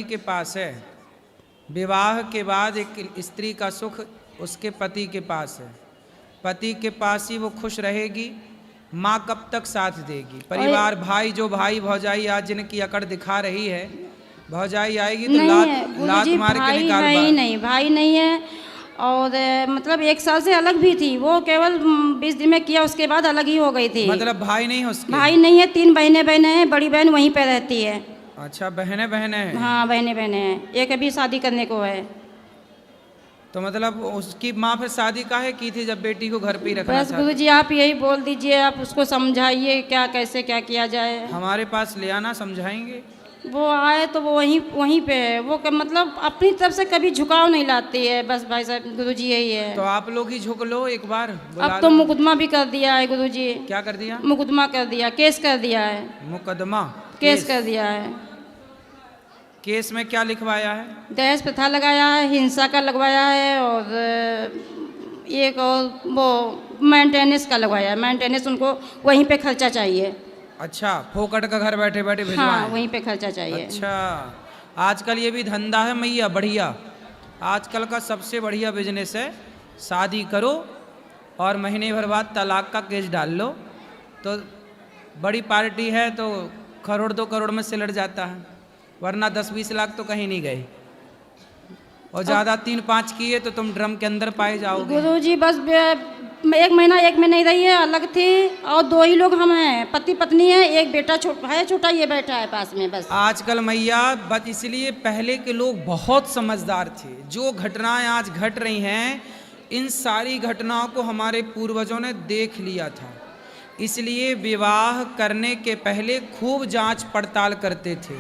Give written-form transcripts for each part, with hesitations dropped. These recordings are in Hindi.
के पास है। विवाह के बाद एक स्त्री का सुख उसके पति के पास है। पति के पास ही वो खुश रहेगी। माँ कब तक साथ देगी? परिवार, भाई, जो भाई भौजाई आज जिनकी अकड़ दिखा रही है, भौजाई आएगी तो लात मार के निकाल। भाई नहीं, भाई नहीं है। और मतलब 1 साल से अलग भी थी वो, केवल 20 दिन में किया, उसके बाद अलग ही हो गई थी। मतलब भाई नहीं है उसके? भाई नहीं है, 3 बहनें हैं। बड़ी बहन वहीं पे रहती है। अच्छा, बहनें हैं? हाँ, बहनें हैं। एक अभी शादी करने को है। तो मतलब उसकी माँ फिर शादी काहे की थी जब बेटी को घर पे ही रखना बस गुरुजी आप यही बोल दीजिए, आप उसको समझाइए क्या कैसे क्या किया जाए। हमारे पास ले आना, समझाएंगे। वो आए तो वो वहीं पे है। वो मतलब अपनी तरफ से कभी झुकाव नहीं लाती है। बस भाई साहब गुरुजी यही है। तो आप लोग ही झुक लो एक बार। अब तो मुकदमा भी कर दिया है गुरुजी। क्या कर दिया? मुकदमा कर दिया, केस कर दिया है। मुकदमा? केस कर दिया है। केस में क्या लिखवाया है? दहेज प्रथा लगाया है, हिंसा का लगवाया है, और एक और वो मेंटेनेंस का लगवाया है। मेंटेनेंस उनको वहीं पे खर्चा चाहिए। अच्छा, फोकट का घर बैठे बैठे भिजवाएं? हाँ, वहीं पे खर्चा चाहिए। अच्छा, आजकल ये भी धंधा है मैया, बढ़िया। आजकल का सबसे बढ़िया बिजनेस है। शादी करो और महीने भर बाद तलाक का केस डाल लो, तो बड़ी पार्टी है तो करोड़ 2 करोड़ में सिलट जाता है, वरना 10-20 लाख तो कहीं नहीं गए। और ज़्यादा 3-5 किए तो तुम ड्रम के अंदर पाए जाओगे। गुरुजी बस 1 महीना नहीं रही है, अलग थी, और 2 ही लोग हम हैं, पति पत्नी है, एक बेटा छोटा ये बैठा है पास में बस। आजकल मैया बस इसलिए पहले के लोग बहुत समझदार थे। जो घटनाएं आज घट रही हैं, इन सारी घटनाओं को हमारे पूर्वजों ने देख लिया था। इसलिए विवाह करने के पहले खूब जांच पड़ताल करते थे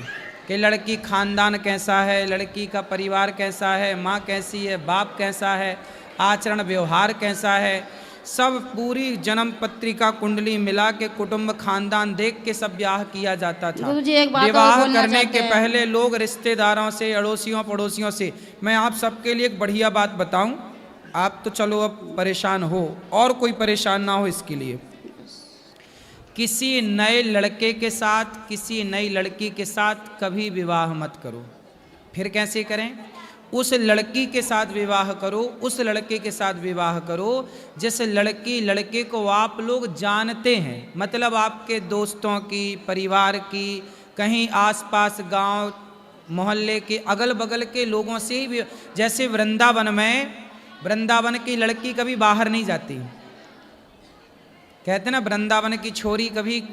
कि लड़की खानदान कैसा है, लड़की का परिवार कैसा है, माँ कैसी है, बाप कैसा है, आचरण व्यवहार कैसा है, सब पूरी जन्म पत्रिका कुंडली मिला के कुटुंब खानदान देख के सब ब्याह किया जाता था। विवाह करने के पहले लोग रिश्तेदारों से, अड़ोसियों पड़ोसियों से, मैं आप सबके लिए एक बढ़िया बात बताऊं, आप तो चलो अब परेशान हो, और कोई परेशान ना हो इसके लिए। किसी नए लड़के के साथ, किसी नई लड़की के साथ कभी विवाह मत करो। फिर कैसे करें? उस लड़की के साथ विवाह करो, उस लड़के के साथ विवाह करो जिस लड़की लड़के को आप लोग जानते हैं। मतलब आपके दोस्तों की, परिवार की, कहीं आसपास गांव मोहल्ले के अगल बगल के लोगों से ही। जैसे वृंदावन की लड़की कभी बाहर नहीं जाती। कहते ना, वृंदावन की छोरी कभी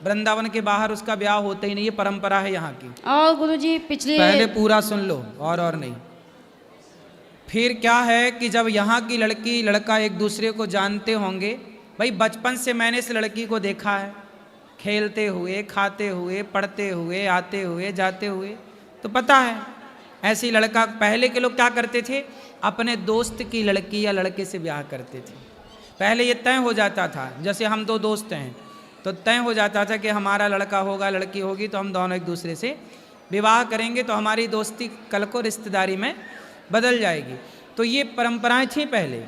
वृंदावन के बाहर उसका ब्याह होता ही नहीं। ये परंपरा है यहाँ की। और गुरुजी पहले पूरा सुन लो, और नहीं। फिर क्या है कि जब यहाँ की लड़की लड़का एक दूसरे को जानते होंगे, भाई बचपन से मैंने इस लड़की को देखा है, खेलते हुए, खाते हुए, पढ़ते हुए, आते हुए, जाते हुए, तो पता है। ऐसे लड़का, पहले के लोग क्या करते थे, अपने दोस्त की लड़की या लड़के से ब्याह करते थे। पहले ये तय हो जाता था, जैसे हम 2 दोस्त हैं तो तय हो जाता था कि हमारा लड़का होगा, लड़की होगी, तो हम दोनों एक दूसरे से विवाह करेंगे, तो हमारी दोस्ती कल को रिश्तेदारी में बदल जाएगी। तो ये परंपराएं थी पहले।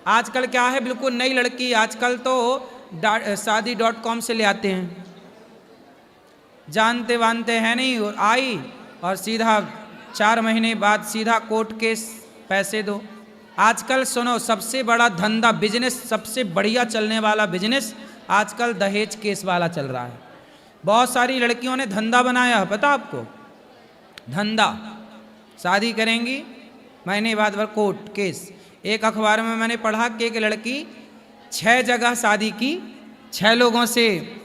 आजकल क्या है, बिल्कुल नई लड़की आजकल तो शादी.com से ले आते हैं, जानते वानते हैं नहीं, और आई और सीधा 4 महीने बाद सीधा कोर्ट केस, पैसे दो। आजकल सुनो, सबसे बड़ा धंधा, बिजनेस, सबसे बढ़िया चलने वाला बिजनेस आजकल दहेज केस वाला चल रहा है। बहुत सारी लड़कियों ने धंधा बनाया है, पता आपको? धंधा, शादी करेंगी, महीने बाद कोर्ट केस। एक अखबार में मैंने पढ़ा कि एक लड़की 6 जगह शादी की, 6 लोगों से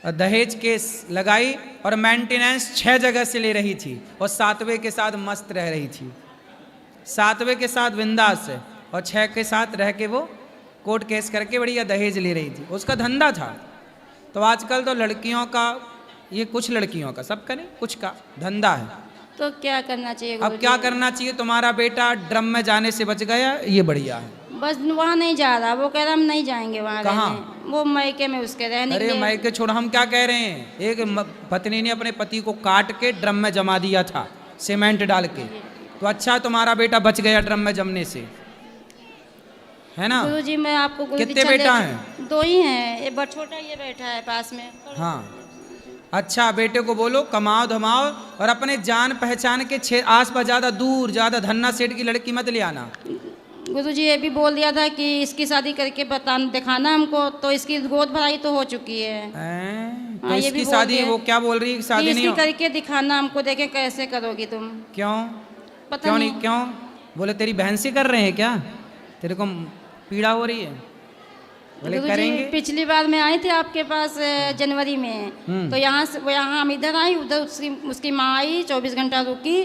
दहेज केस लगाई, और मेंटेनेंस 6 जगह से ले रही थी, और 7वें के साथ मस्त रह रही थी। 7वें के साथ बिंदास है, और 6 के साथ रह के वो कोर्ट केस करके बढ़िया दहेज ले रही थी। उसका धंधा था। तो आजकल तो लड़कियों का, ये कुछ लड़कियों का, सबका नहीं, कुछ का धंधा है। तो क्या करना चाहिए? अब क्या करना चाहिए? तुम्हारा बेटा ड्रम में जाने से बच गया, ये बढ़िया है। बस वहाँ नहीं जा रहा, वो कह रहा हम नहीं जाएंगे वहाँ। कहाँ? वो मायके में उसके रहने। अरे मायके छोड़, हम क्या कह रहे हैं, एक पत्नी ने अपने पति को काट के ड्रम में जमा दिया था, सीमेंट डाल के। तो अच्छा, तुम्हारा बेटा बच गया ड्रम में जमने से, है ना? गुरुजी मैं आपको कितने बेटा हैं? 2 ही हैं, एक छोटा ये बैठा है पास में। हाँ, अच्छा, बेटे को बोलो कमाओ धमाओ और अपने जान पहचान के आस पास ज़्यादा दूर ज़्यादा धन्ना सेठ की लड़की मत ले आना। गुरुजी ये भी बोल दिया था कि इसकी शादी करके दिखाना हमको, तो इसकी गोद भराई तो हो चुकी है। तो हाँ, ये भी इसकी बोल शादी दिया। वो क्या बोल रही है कि कि शादी नहीं इसकी हो? करके दिखाना हमको, देखें कैसे करोगी तुम। क्यों पता क्यों नहीं नहीं क्यों? बोले तेरी बहन से कर रहे हैं क्या? तेरे को पीड़ा हो रही है? बोले गुरुजी करेंगे। पिछली बार मैं आई थी आपके पास जनवरी में, तो यहाँ से यहाँ हम इधर आई, उधर उसकी माँ आई, 24 घंटा रुकी,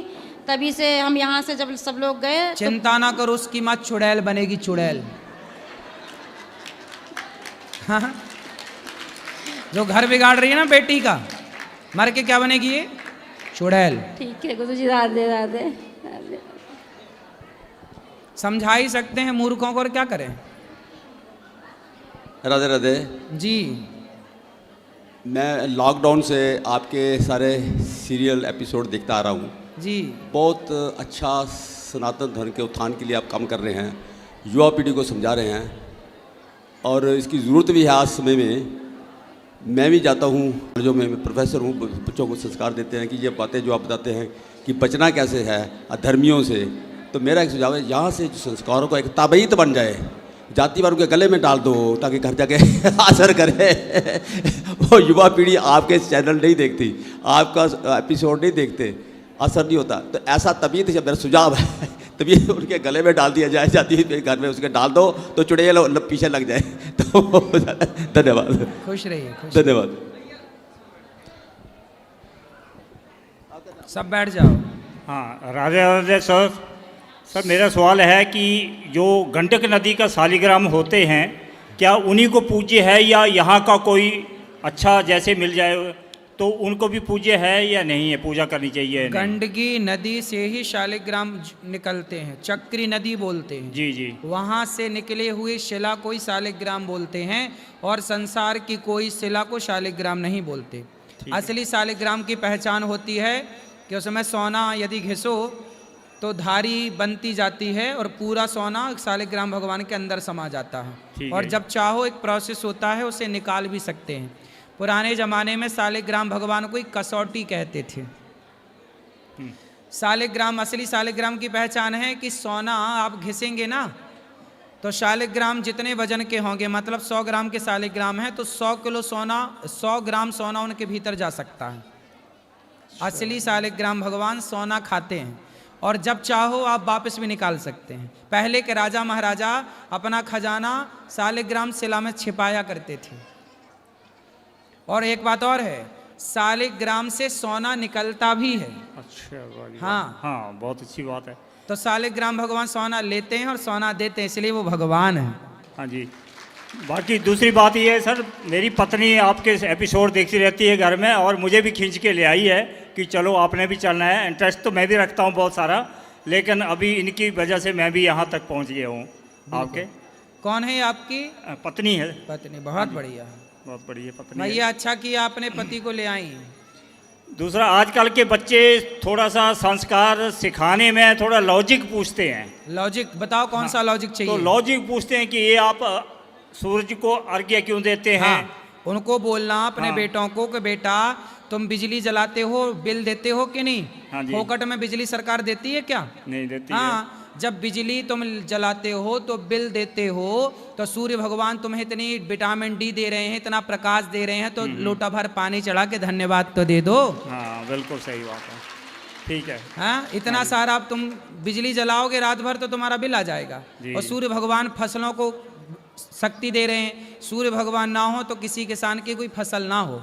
तभी से हम यहाँ से जब सब लोग गए चिंता ना करो, उसकी माँ चुड़ैल बनेगी, चुड़ैल। हाँ, जो घर बिगाड़ रही है ना बेटी का, मर के क्या बनेगी ये? चुड़ैल। ठीक है गुरुजी, राधे राधे राधे। समझा ही सकते हैं मूर्खों को, और क्या करें। राधे राधे। जी, मैं लॉकडाउन से आपके सारे सीरियल एपिसोड देखता आ रहा हूँ। जी, बहुत अच्छा सनातन धर्म के उत्थान के लिए आप काम कर रहे हैं, युवा पीढ़ी को समझा रहे हैं, और इसकी ज़रूरत भी है आज समय में। मैं भी जाता हूँ, जो मैं प्रोफेसर हूँ, बच्चों को संस्कार देते हैं कि ये बातें जो आप बताते हैं कि बचना कैसे है अधर्मियों से। तो मेरा एक सुझाव है, यहाँ से जो संस्कारों का एक ताबीत बन जाए, जाति वालों के गले में डाल दो ताकि घर जाके असर करे। वो युवा पीढ़ी आपके चैनल नहीं देखती, आपका एपिसोड नहीं देखते, असर नहीं होता। तो ऐसा तबीयत से मेरा सुझाव है, तभी उनके गले में डाल दिया जाए, जाति घर में उसके डाल दो तो चुड़ैल पीछे लग जाए। तो धन्यवाद। खुश रहिए, खुश। धन्यवाद। सब बैठ जाओ। हाँ, राधे राधे सर। सर मेरा सवाल है कि जो गंडक नदी का शालिग्राम होते हैं, क्या उन्हीं को पूज्य है या यहाँ का कोई अच्छा जैसे मिल जाए तो उनको भी पूज्य है या नहीं है, पूजा करनी चाहिए? गंडकी नदी से ही शालिग्राम निकलते हैं, चक्री नदी बोलते हैं। जी जी। वहाँ से निकले हुए शिला को ही शालिग्राम बोलते हैं, और संसार की कोई शिला को शालिग्राम नहीं बोलते। असली शालिग्राम की पहचान होती है कि उसमें सोना यदि घिसो तो धारी बनती जाती है और पूरा सोना शालिग्राम भगवान के अंदर समा जाता है। और जब चाहो एक प्रोसेस होता है, उसे निकाल भी सकते हैं। पुराने ज़माने में शालिग्राम भगवान को एक कसौटी कहते थे। शालिग्राम, असली शालिग्राम की पहचान है कि सोना आप घिसेंगे ना, तो शालिग्राम जितने वजन के होंगे, मतलब 100 ग्राम के शालिग्राम है तो 100 किलो सोना, 100 ग्राम सोना उनके भीतर जा सकता है। असली शालिग्राम भगवान सोना खाते हैं, और जब चाहो आप वापस भी निकाल सकते हैं। पहले के राजा महाराजा अपना खजाना शालिग्राम शिला में छिपाया करते थे। और एक बात और है, शालिग्राम से सोना निकलता भी है। अच्छा, हाँ हाँ, बहुत अच्छी बात है। तो शालिग्राम भगवान सोना लेते हैं और सोना देते हैं, इसलिए वो भगवान है। हाँ जी। बाकी दूसरी बात ये है सर, मेरी पत्नी आपके एपिसोड देखती रहती है घर में, और मुझे भी खींच के ले आई है कि चलो आपने भी चलना है। इंटरेस्ट तो मैं भी रखता हूँ बहुत सारा, लेकिन अभी इनकी वजह से मैं भी यहाँ तक पहुँच गया हूँ। आपके कौन है आपकी? पत्नी है। पत्नी, बहुत बढ़िया, बहुत बढ़िया पत्नी है। भैया अच्छा किया आपने पति को ले आई। दूसरा, आजकल के बच्चे थोड़ा सा संस्कार सिखाने में थोड़ा लॉजिक पूछते हैं। लॉजिक बताओ, कौन सा लॉजिक चाहिए? तो लॉजिक पूछते हैं कि ये आप सूरज को अर्घ्य क्यों देते हैं? हाँ, उनको बोलना अपने बेटों को कि बेटा तुम बिजली जलाते हो, बिल देते हो कि नहीं? हाँ जी। फोकट में बिजली सरकार देती है क्या? नहीं देती हाँ, जब बिजली तुम जलाते हो तो बिल देते हो, तो सूर्य भगवान तुम्हें इतनी विटामिन डी दे रहे हैं, इतना प्रकाश दे रहे हैं, तो लोटा भर पानी चढ़ा के धन्यवाद तो दे दो। हाँ, बिल्कुल सही बात है। ठीक है। हाँ, इतना सारा अब तुम बिजली जलाओगे रात भर तो तुम्हारा बिल आ जाएगा। और सूर्य भगवान फसलों को शक्ति दे रहे हैं। सूर्य भगवान ना हो तो किसी किसान की कोई फसल ना हो।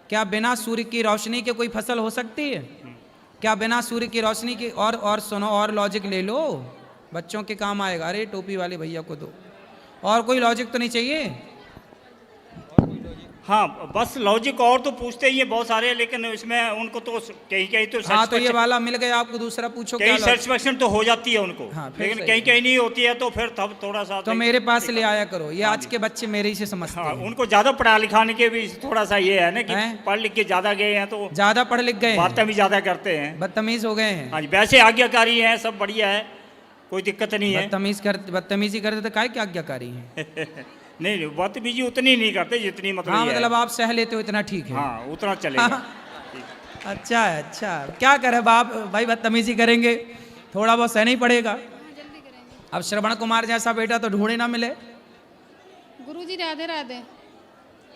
क्या बिना सूर्य की रोशनी के कोई फसल हो सकती है? क्या बिना सूर्य की रोशनी की? और सुनो, और लॉजिक ले लो, बच्चों के काम आएगा। अरे टोपी वाले भैया को दो। और कोई लॉजिक तो नहीं चाहिए? हाँ, बस लॉजिक और तो पूछते ही हैं बहुत सारे, लेकिन इसमें उनको तो कहीं कहीं तो हाँ, तो ये वाला मिल गया आपको, दूसरा पूछो। कहीं सेटिस्फेक्शन तो हो जाती है उनको। हाँ, लेकिन कहीं कहीं नहीं होती है, तो फिर तब थोड़ा सा तो मेरे पास ले आया करो। ये आज के बच्चे मेरे ही से समझते हाँ, हैं। उनको ज्यादा पढ़ा लिखाने के भी थोड़ा सा ये है ना कि पढ़ लिख के ज्यादा गए हैं तो ज्यादा पढ़ लिख गए, बातें भी ज्यादा करते हैं, बदतमीज हो गए हैं। हाँ जी। वैसे आज्ञाकारी हैं, सब बढ़िया है, कोई दिक्कत नहीं है। बदतमीजी करते तो काय क्या आज्ञाकारी है? नहीं नहीं, बदतमीजी उतनी नहीं करते जितनी मतलब हाँ ये है। मतलब आप सह लेते हो इतना ठीक है। हाँ उतना चलेगा। अच्छा है, अच्छा क्या करे बाप भाई, बदतमीजी करेंगे थोड़ा बहुत सहना ही पड़ेगा। अब श्रवण कुमार जैसा बेटा तो ढूंढे ना मिले। गुरुजी राधे राधे।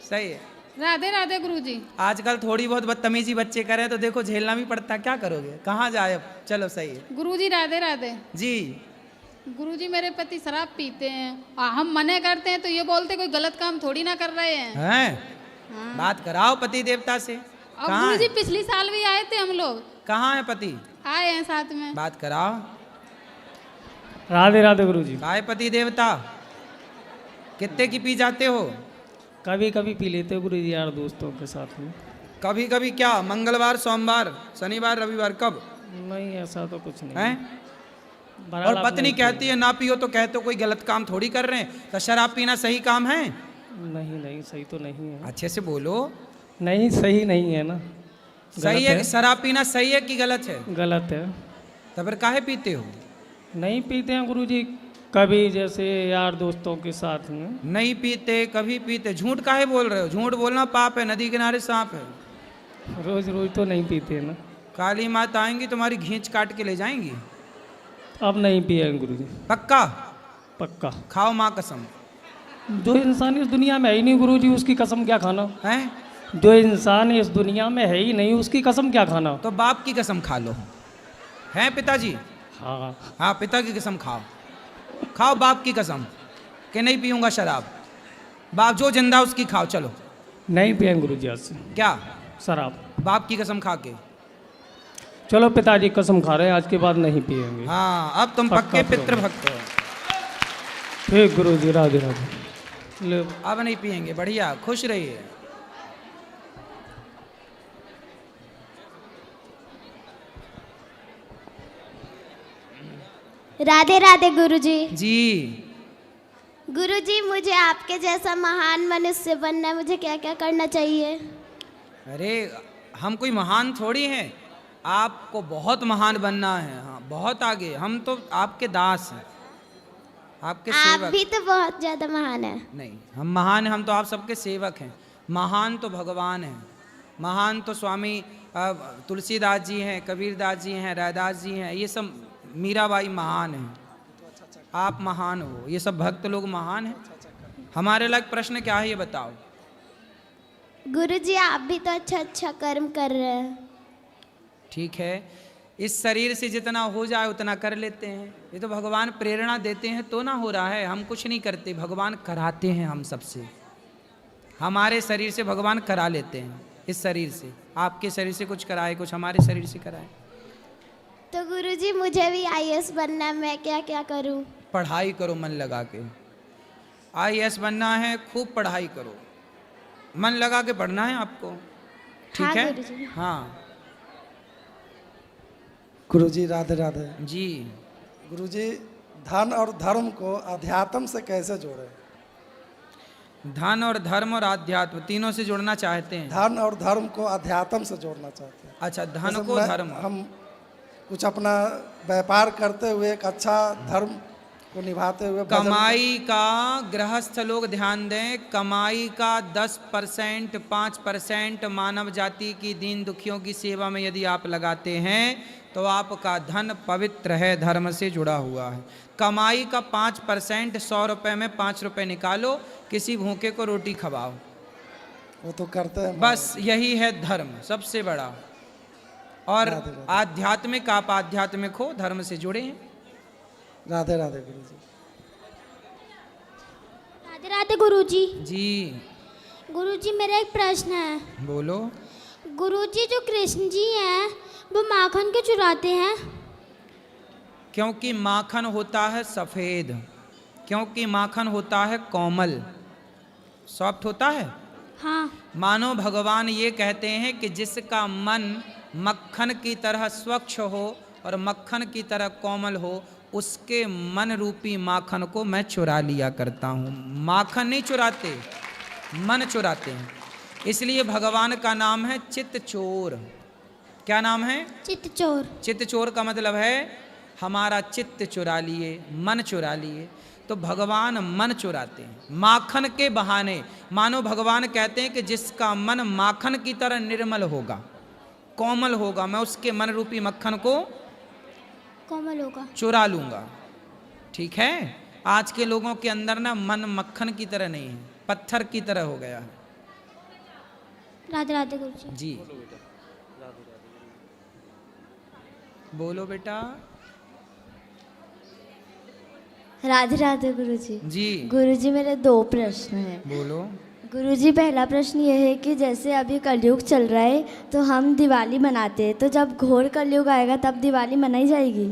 सही है। राधे राधे गुरुजी। आजकल थोड़ी बहुत बदतमीजी बच्चे करें तो देखो झेलना भी पड़ता है, क्या करोगे, कहाँ जाए अब। चलो सही है गुरुजी राधे राधे। जी। गुरुजी मेरे पति शराब पीते हैं और हम मने करते हैं तो ये बोलते कोई गलत काम थोड़ी ना कर रहे हैं। हैं बात कराओ पति देवता से। और कहाँ गुरुजी है? पिछली साल भी आए थे हम लोग, कहाँ है पति? आए हैं साथ में। बात कराओ। राधे राधे गुरुजी। काय पति देवता कितने की पी जाते हो? कभी कभी पी लेते हो गुरुजी यार दोस्तों के साथ में। कभी कभी क्या, मंगलवार सोमवार शनिवार रविवार, कब? नहीं ऐसा तो कुछ नहीं हैं? बहरहाल और आप पत्नी नहीं कहती है ना पियो तो कहते हो कोई गलत काम थोड़ी कर रहे हैं। तो शराब पीना सही काम है? नहीं नहीं सही तो नहीं है। अच्छे से बोलो। नहीं सही नहीं है ना। सही गलत है? शराब पीना सही है कि गलत है? गलत है। तो फिर काहे पीते हो? नहीं पीते हैं गुरुजी, कभी जैसे यार दोस्तों के साथ में। नहीं पीते, कभी पीते, झूठ काहे बोल रहे हो? झूठ बोलना पाप है, नदी किनारे सांप है। रोज रोज तो नहीं पीते ना। काली माता आएंगी तुम्हारी घींच काट के ले जाएंगी। अब नहीं पिएंगे गुरुजी। पक्का? पक्का। खाओ माँ कसम। जो इंसान इस दुनिया में है ही नहीं गुरुजी उसकी कसम क्या खाना। है? जो इंसान इस दुनिया में है ही नहीं उसकी कसम क्या खाना। तो बाप की कसम खा लो। हैं पिताजी? हाँ हाँ पिता की कसम खाओ। खाओ बाप की कसम कि नहीं पीऊंगा शराब। बाप जो जिंदा उसकी खाओ। चलो। नहीं पिएंगे गुरुजी आज से क्या? शराब। बाप की कसम खा के। चलो पिताजी कसम खा रहे हैं आज के बाद नहीं पिएंगे। हाँ अब तुम पक्का पक्के करो। पितृभक्त हो। ठीक गुरुजी राधे राधे। ले अब नहीं पिएंगे। बढ़िया, खुश रहिए। राधे राधे गुरुजी। जी। गुरुजी मुझे आपके जैसा महान मनुष्य बनना है, मुझे क्या क्या करना चाहिए? अरे हम कोई महान थोड़ी हैं, आपको बहुत महान बनना है। हाँ बहुत आगे। हम तो आपके दास हैं, आपके आप सेवक। भी तो बहुत ज्यादा महान है। नहीं हम महान हैं, हम तो आप सबके सेवक हैं। महान तो भगवान हैं। महान तो स्वामी तुलसीदास जी हैं, कबीरदास जी हैं, रैदास जी हैं, ये सब मीराबाई महान हैं। आप महान हो, ये सब भक्त लोग महान हैं। हमारे लायक प्रश्न क्या है ये बताओ। गुरुजी आप भी तो अच्छा अच्छा कर्म कर रहे हैं। ठीक है, इस शरीर से जितना हो जाए उतना कर लेते हैं। ये तो भगवान प्रेरणा देते हैं तो ना हो रहा है, हम कुछ नहीं करते, भगवान कराते हैं हम सबसे। हमारे शरीर से भगवान करा लेते हैं। इस शरीर से, आपके शरीर से कुछ कराए, कुछ हमारे शरीर से कराए। तो गुरुजी मुझे भी IAS बनना है, मैं क्या क्या करूं? पढ़ाई करो मन लगा के। IAS बनना है, खूब पढ़ाई करो, मन लगा के पढ़ना है आपको। ठीक हाँ है? गुरुजी। हाँ गुरुजी राधे राधे। जी। गुरुजी धन और धर्म को अध्यात्म से कैसे जोड़े? धन और धर्म और आध्यात्म तीनों से जोड़ना चाहते हैं। धन और धर्म को अध्यात्म से जोड़ना चाहते हैं। अच्छा, धन जैसे को धर्म। हम कुछ अपना व्यापार करते हुए एक अच्छा धर्म को निभाते हुए भजन- कमाई का गृहस्थ लोग ध्यान दें, कमाई का 10%, 5% मानव जाति की दीन दुखियों की सेवा में यदि आप लगाते हैं तो आपका धन पवित्र है, धर्म से जुड़ा हुआ है। कमाई का 5%, 100 रुपये में 5 रुपये निकालो, किसी भूखे को रोटी खवाओ। वो तो करते हैं। बस यही है धर्म सबसे बड़ा। और राधे राधे। आध्यात्मिक, आप आध्यात्मिक हो, धर्म से जुड़े हैं। राधे राधे गुरुजी। राधे राधे गुरुजी। जी गुरुजी मेरा एक प्रश्न है। बोलो। गुरुजी जो कृष्ण जी हैं वो माखन क्यों चुराते हैं? क्योंकि माखन होता है सफ़ेद, क्योंकि माखन होता है कोमल, सॉफ्ट होता है। हाँ। मानो भगवान ये कहते हैं कि जिसका मन मक्खन की तरह स्वच्छ हो और मक्खन की तरह कोमल हो, उसके मन रूपी माखन को मैं चुरा लिया करता हूँ। माखन नहीं चुराते, मन चुराते हैं। इसलिए भगवान का नाम है चित्त चोर। क्या नाम है? चित्त चोर। चित्त चोर का मतलब है हमारा चित्त चुरा लिए, मन चुरा लिए। तो भगवान मन चुराते हैं माखन के बहाने। मानो भगवान कहते हैं कि जिसका मन माखन की तरह निर्मल होगा, कोमल होगा, मैं उसके मन रूपी मक्खन को कोमल होगा। चुरा लूंगा। ठीक है, आज के लोगों के अंदर ना मन मक्खन की तरह नहीं है, पत्थर की तरह हो गया है। राधे राधे गुरुजी। जी बोलो बेटा। राधे राधे गुरुजी। जी गुरुजी मेरे 2 प्रश्न हैं। बोलो। गुरुजी पहला प्रश्न ये है कि जैसे अभी कलयुग चल रहा है तो हम दिवाली मनाते हैं, तो जब घोर कलयुग आएगा तब दिवाली मनाई जाएगी?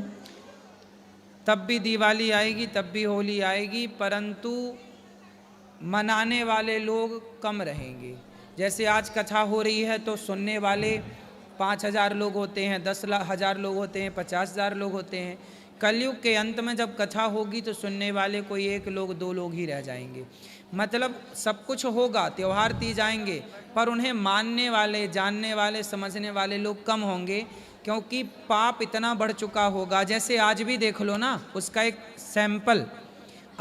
तब भी दिवाली आएगी, तब भी होली आएगी, परंतु मनाने वाले लोग कम रहेंगे। जैसे आज कथा हो रही है तो सुनने वाले 5,000 लोग होते हैं, 10,000 लोग होते हैं, 50,000 लोग होते हैं। कलयुग के अंत में जब कथा होगी तो सुनने वाले कोई 1 लोग 2 लोग ही रह जाएंगे। मतलब सब कुछ होगा, त्यौहार तीज आएंगे, पर उन्हें मानने वाले, जानने वाले, समझने वाले लोग कम होंगे, क्योंकि पाप इतना बढ़ चुका होगा। जैसे आज भी देख लो ना, उसका एक सैंपल,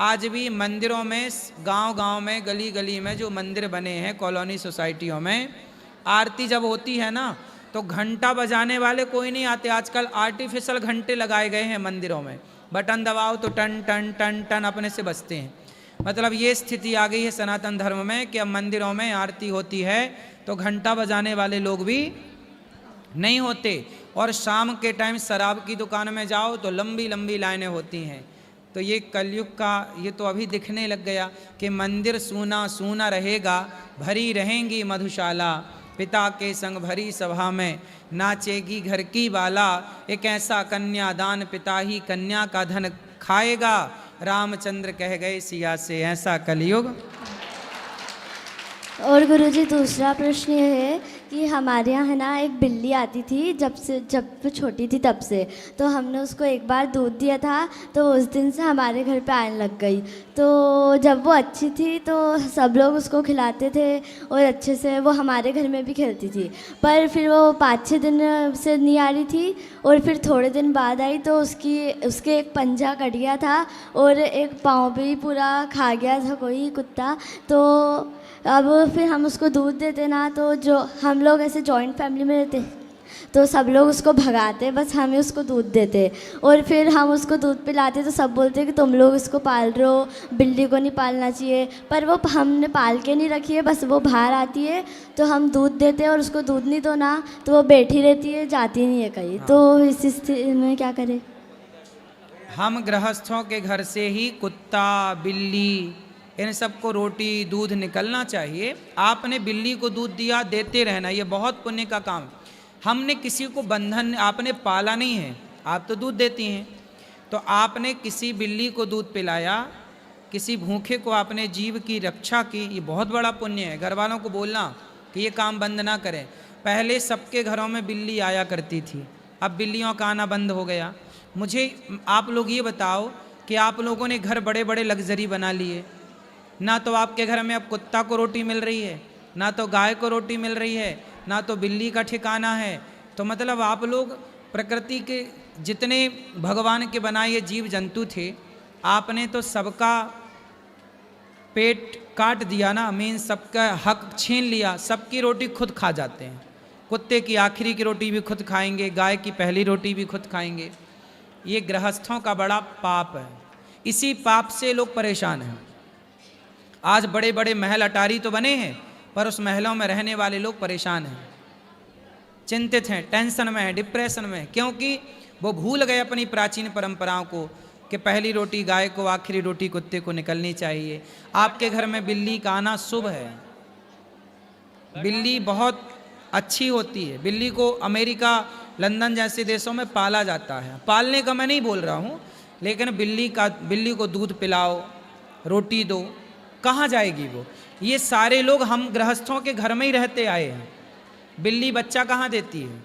आज भी मंदिरों में, गांव-गांव में, गली-गली में जो मंदिर बने हैं, कॉलोनी सोसाइटियों में, आरती जब होती है ना तो घंटा बजाने वाले कोई नहीं आते। आजकल आर्टिफिशियल घंटे लगाए गए हैं मंदिरों में, बटन दबाओ तो टन टन टन टन अपने से बजते हैं। मतलब ये स्थिति आ गई है सनातन धर्म में कि अब मंदिरों में आरती होती है तो घंटा बजाने वाले लोग भी नहीं होते। और शाम के टाइम शराब की दुकान में जाओ तो लंबी लंबी लाइनें होती हैं। तो ये कलयुग का, ये तो अभी दिखने लग गया कि मंदिर सूना सूना रहेगा, भरी रहेंगी मधुशाला, पिता के संग भरी सभा में नाचेगी घर की बाला, एक ऐसा कन्यादान पिता ही कन्या का धन खाएगा, रामचंद्र कह गए सिया से ऐसा कलयुग। और गुरुजी दूसरा प्रश्न ये है कि हमारे यहाँ है ना एक बिल्ली आती थी, जब वो छोटी थी तब से, तो हमने उसको एक बार दूध दिया था तो उस दिन से हमारे घर पे आने लग गई। तो जब वो अच्छी थी तो सब लोग उसको खिलाते थे और अच्छे से वो हमारे घर में भी खेलती थी, पर फिर वो 5-6 दिन से नहीं आ रही थी और फिर थोड़े दिन बाद आई तो उसके एक पंजा कट गया था और एक पाँव भी पूरा खा गया था कोई कुत्ता। तो अब फिर हम उसको दूध देते ना, तो जो हम लोग ऐसे जॉइंट फैमिली में रहते तो सब लोग उसको भगाते, बस हमें उसको दूध देते और फिर हम उसको दूध पिलाते तो सब बोलते कि तुम लोग इसको पाल रहे हो, बिल्ली को नहीं पालना चाहिए। पर वो हमने पाल के नहीं रखी है, बस वो बाहर आती है तो हम दूध देते हैं और उसको दूध नहीं दो ना तो वो बैठी रहती है, जाती नहीं है कहीं। तो इस स्थिति में क्या करें? हम गृहस्थों के घर से ही कुत्ता, बिल्ली, इन सबको रोटी दूध निकलना चाहिए। आपने बिल्ली को दूध दिया, देते रहना, ये बहुत पुण्य का काम। हमने किसी को बंधन, आपने पाला नहीं है, आप तो दूध देती हैं, तो आपने किसी बिल्ली को दूध पिलाया, किसी भूखे को आपने जीव की रक्षा की, ये बहुत बड़ा पुण्य है। घर वालों को बोलना कि ये काम बंद ना करें। पहले सबके घरों में बिल्ली आया करती थी, अब बिल्लियों का आना बंद हो गया। मुझे आप लोग ये बताओ कि आप लोगों ने घर बड़े बड़े लग्जरी बना लिए, ना तो आपके घर में अब कुत्ता को रोटी मिल रही है, ना तो गाय को रोटी मिल रही है, ना तो बिल्ली का ठिकाना है। तो मतलब आप लोग प्रकृति के जितने भगवान के बनाए जीव जंतु थे, आपने तो सबका पेट काट दिया ना, मीन सबका हक छीन लिया, सबकी रोटी खुद खा जाते हैं। कुत्ते की आखिरी की रोटी भी खुद खाएंगे, गाय की पहली रोटी भी खुद खाएंगे। ये गृहस्थों का बड़ा पाप है, इसी पाप से लोग परेशान हैं। आज बड़े बड़े महल अटारी तो बने हैं, पर उस महलों में रहने वाले लोग परेशान हैं, चिंतित हैं, टेंशन में हैं, डिप्रेशन में, क्योंकि वो भूल गए अपनी प्राचीन परंपराओं को कि पहली रोटी गाय को, आखिरी रोटी कुत्ते को निकलनी चाहिए। आपके घर में बिल्ली का आना शुभ है, बिल्ली बहुत अच्छी होती है। बिल्ली को अमेरिका, लंदन जैसे देशों में पाला जाता है। पालने का मैं नहीं बोल रहा हूँ, लेकिन बिल्ली को दूध पिलाओ, रोटी दो, कहाँ जाएगी वो? ये सारे लोग हम गृहस्थों के घर में ही रहते आए हैं। बिल्ली बच्चा कहाँ देती है?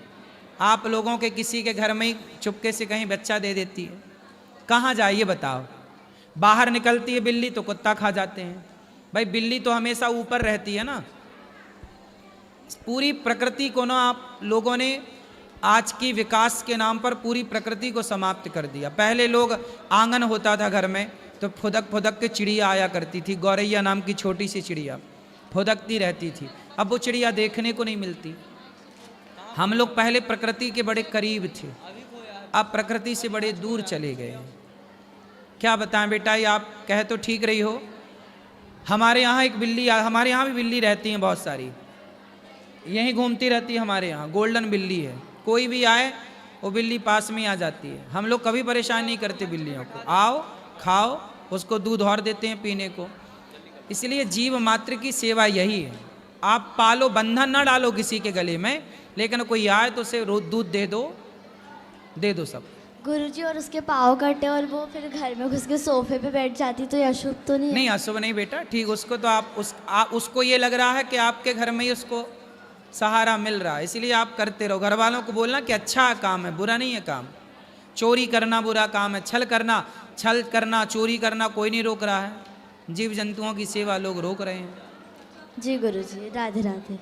आप लोगों के किसी के घर में ही चुपके से कहीं बच्चा दे देती है, कहाँ जाए ये बताओ? बाहर निकलती है बिल्ली तो कुत्ता खा जाते हैं। भाई बिल्ली तो हमेशा ऊपर रहती है ना। पूरी प्रकृति को ना आप लोगों ने आज की विकास के नाम पर पूरी प्रकृति को समाप्त कर दिया। पहले लोग आंगन होता था घर में तो फुदक फुदक के चिड़िया आया करती थी, गौरैया नाम की छोटी सी चिड़िया फुदकती रहती थी। अब वो चिड़िया देखने को नहीं मिलती। हम लोग पहले प्रकृति के बड़े करीब थे, अब प्रकृति से बड़े दूर चले गए हैं। क्या बताएं बेटा, ये आप कहे तो ठीक रही हो। हमारे यहाँ एक बिल्ली, हमारे यहाँ भी बिल्ली रहती हैं बहुत सारी, यहीं घूमती रहती है हमारे यहाँ, गोल्डन बिल्ली है। कोई भी आए वो बिल्ली पास में आ जाती है। हम लोग कभी परेशान नहीं करते बिल्लियों को, आओ खाओ, उसको दूध और देते हैं पीने को। इसलिए जीव मात्र की सेवा यही है। आप पालो, बंधन ना डालो किसी के गले में, लेकिन कोई आए तो उसे दूध दे दो सब। गुरुजी, और उसके पाँव कटे और वो फिर घर में घुस के सोफे पे बैठ जाती, तो ये अशुभ तो नहीं है? नहीं, अशुभ नहीं बेटा, ठीक। उसको तो उसको ये लग रहा है कि आपके घर में ही उसको सहारा मिल रहा है, इसलिए आप करते रहो। घर वालों को बोलना कि अच्छा काम है, बुरा नहीं है काम। चोरी करना बुरा काम है, छल करना चोरी करना कोई नहीं रोक रहा है। जीव जंतुओं की सेवा लोग रोक रहे हैं। जी गुरुजी, राधे राधे।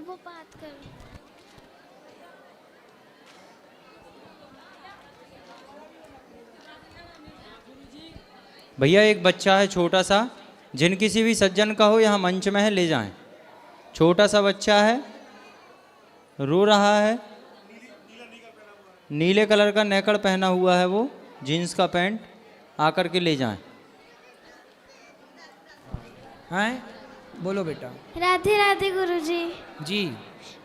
वो बात कर। भैया एक बच्चा है छोटा सा, जिन किसी भी सज्जन का हो यहाँ मंच में है, ले जाएं। छोटा सा बच्चा है, रो रहा है, नीले कलर का नेकड़ पहना हुआ है, वो जीन्स का पैंट, आकर के ले जाएं। हैं, बोलो बेटा। राधे राधे गुरुजी। जी,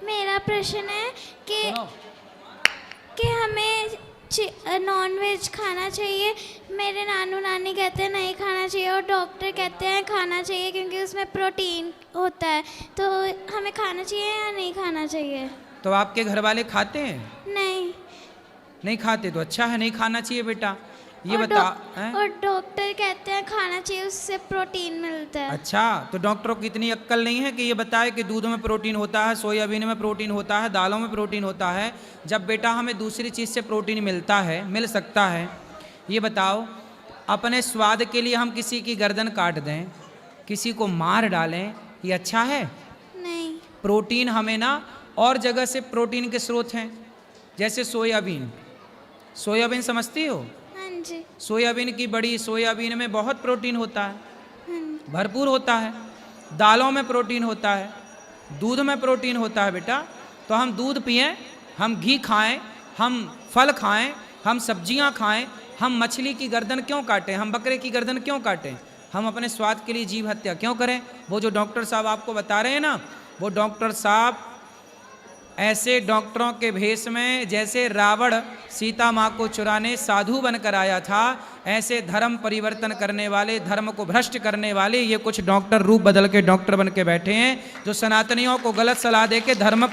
मेरा प्रश्न है कि हमें नॉन वेज खाना चाहिए। मेरे नानू नानी कहते हैं नहीं खाना चाहिए, और डॉक्टर कहते हैं खाना चाहिए क्योंकि उसमें प्रोटीन होता है। तो हमें खाना चाहिए या नहीं खाना चाहिए? तो आपके घर वाले खाते हैं? नहीं खाते तो अच्छा है, नहीं खाना चाहिए बेटा। ये और बता और डॉक्टर कहते हैं खाना चाहिए, उससे प्रोटीन मिलता है। अच्छा, तो डॉक्टरों की इतनी अक्ल नहीं है कि ये बताए कि दूध में प्रोटीन होता है, सोयाबीन में प्रोटीन होता है, दालों में प्रोटीन होता है। जब बेटा हमें दूसरी चीज़ से प्रोटीन मिल सकता है। ये बताओ, अपने स्वाद के लिए हम किसी की गर्दन काट दें, किसी को मार डालें, ये अच्छा है? नहीं। प्रोटीन हमें ना और जगह से प्रोटीन के स्रोत हैं, जैसे सोयाबीन समझती हो? हाँ जी। सोयाबीन में बहुत प्रोटीन होता है, भरपूर होता है। दालों में प्रोटीन होता है, दूध में प्रोटीन होता है बेटा। तो हम दूध पिएं, हम घी खाएं, हम फल खाएं, हम सब्जियां खाएं। हम मछली की गर्दन क्यों काटें, हम बकरे की गर्दन क्यों काटें? हम अपने स्वाद के लिए जीव हत्या क्यों करें? वो जो डॉक्टर साहब आपको बता रहे हैं ना, वो डॉक्टर साहब ऐसे डॉक्टरों के भेष में, जैसे रावण सीता माँ को चुराने साधु बनकर आया था, ऐसे धर्म परिवर्तन करने वाले, धर्म को भ्रष्ट करने वाले ये कुछ डॉक्टर रूप बदल के डॉक्टर बन के बैठे हैं, जो सनातनियों को गलत सलाह दे के धर्म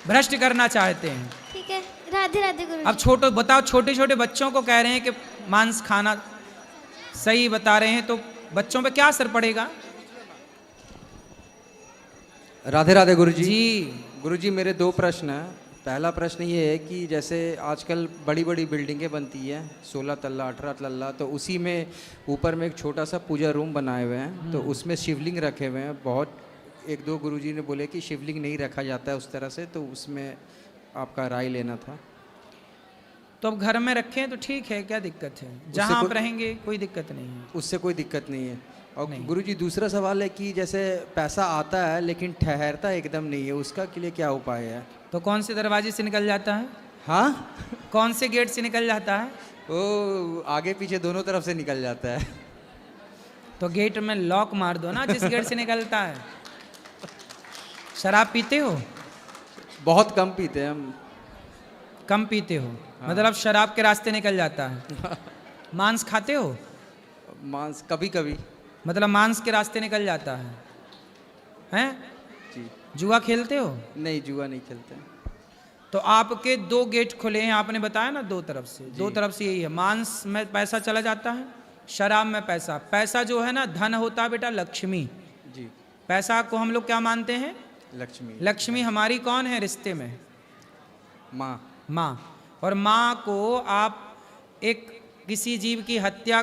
भ्रष्ट करना चाहते हैं। ठीक है, राधे राधे गुरुजी। अब बताओ, छोटे छोटे बच्चों को कह रहे हैं कि मांस खाना सही बता रहे हैं, तो बच्चों पे क्या असर पड़ेगा? राधे राधे गुरुजी। जी गुरुजी, मेरे दो प्रश्न हैं। पहला प्रश्न ये है कि जैसे आजकल बड़ी बड़ी बिल्डिंगें बनती हैं, 16 तल्ला 18 तल्ला, तो उसी में ऊपर में एक छोटा सा पूजा रूम बनाए हुए हैं, तो उसमें शिवलिंग रखे हुए हैं। बहुत एक दो गुरुजी ने बोले कि शिवलिंग नहीं रखा जाता है उस तरह से, तो उसमें आपका राय लेना था। तो अब घर में रखें तो ठीक है, क्या दिक्कत है? जहाँ आप रहेंगे कोई दिक्कत नहीं है, उससे कोई दिक्कत नहीं है। और गुरुजी, दूसरा सवाल है कि जैसे पैसा आता है लेकिन ठहरता एकदम नहीं है, उसका के लिए क्या उपाय है? तो कौन से दरवाजे से निकल जाता है? हाँ, कौन से गेट से निकल जाता है? वो आगे पीछे दोनों तरफ से निकल जाता है। तो गेट में लॉक मार दो ना, जिस गेट से निकलता है। शराब पीते हो? बहुत कम पीते हैं हम। कम पीते हो? हाँ। मतलब शराब के रास्ते निकल जाता है। मांस खाते हो? मांस कभी कभी। मतलब मांस के रास्ते निकल जाता है, हैं? जी। जुआ खेलते हो? नहीं, जुआ नहीं खेलते। तो आपके दो गेट खुले हैं, आपने बताया ना, दो तरफ से यही है। मांस में पैसा चला जाता है, शराब में पैसा जो है ना, धन होता है बेटा, लक्ष्मी। जी। पैसा को हम लोग क्या मानते हैं? लक्ष्मी हमारी कौन है रिश्ते में? माँ। और माँ को आप एक किसी जीव की हत्या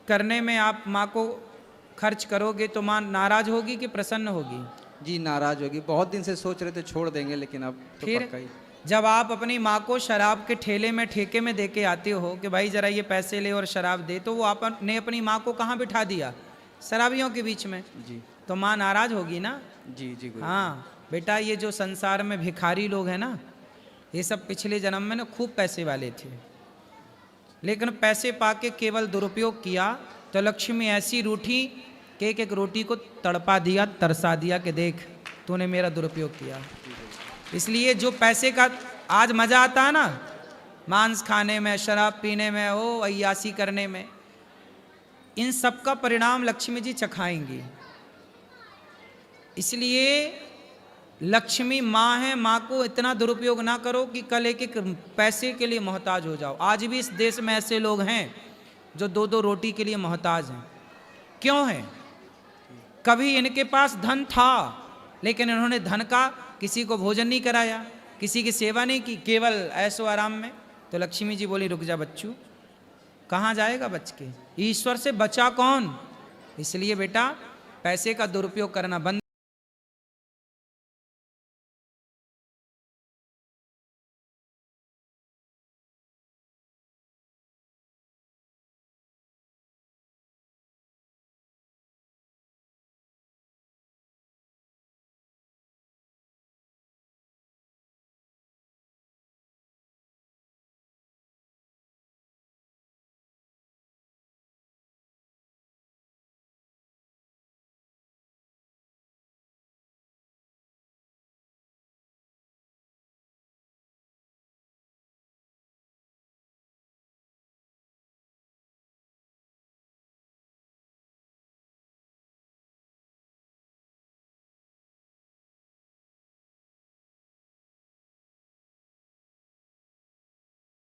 करने में आप माँ को खर्च करोगे तो माँ नाराज होगी कि प्रसन्न होगी? जी नाराज होगी, बहुत दिन से सोच रहे थे छोड़ देंगे लेकिन अब तो फिर पक्का ही। जब आप अपनी माँ को शराब के ठेले में ठेके में दे के आते हो कि भाई ज़रा ये पैसे ले और शराब दे, तो वो आपने अपनी माँ को कहाँ बिठा दिया? शराबियों के बीच में। जी तो माँ नाराज होगी ना। जी जी गुरु। हाँ बेटा, ये जो संसार में भिखारी लोग हैं ना, ये सब पिछले जन्म में ना खूब पैसे वाले थे, लेकिन पैसे पाके केवल दुरुपयोग किया तो लक्ष्मी ऐसी रूठी कि एक एक रोटी को तड़पा दिया, तरसा दिया कि देख तूने मेरा दुरुपयोग किया। इसलिए जो पैसे का आज मज़ा आता है ना, मांस खाने में, शराब पीने में, ओ अय्यासी करने में, इन सब का परिणाम लक्ष्मी जी चखाएंगी। इसलिए लक्ष्मी माँ है, माँ को इतना दुरुपयोग ना करो कि कल एक एक पैसे के लिए मोहताज हो जाओ। आज भी इस देश में ऐसे लोग हैं जो दो दो रोटी के लिए मोहताज हैं। क्यों है? कभी इनके पास धन था लेकिन इन्होंने धन का किसी को भोजन नहीं कराया, किसी की सेवा नहीं की, केवल ऐशो आराम में। तो लक्ष्मी जी बोली रुक जा बच्चू, कहाँ जाएगा बच के? ईश्वर से बचा कौन? इसलिए बेटा पैसे का दुरुपयोग करना बंद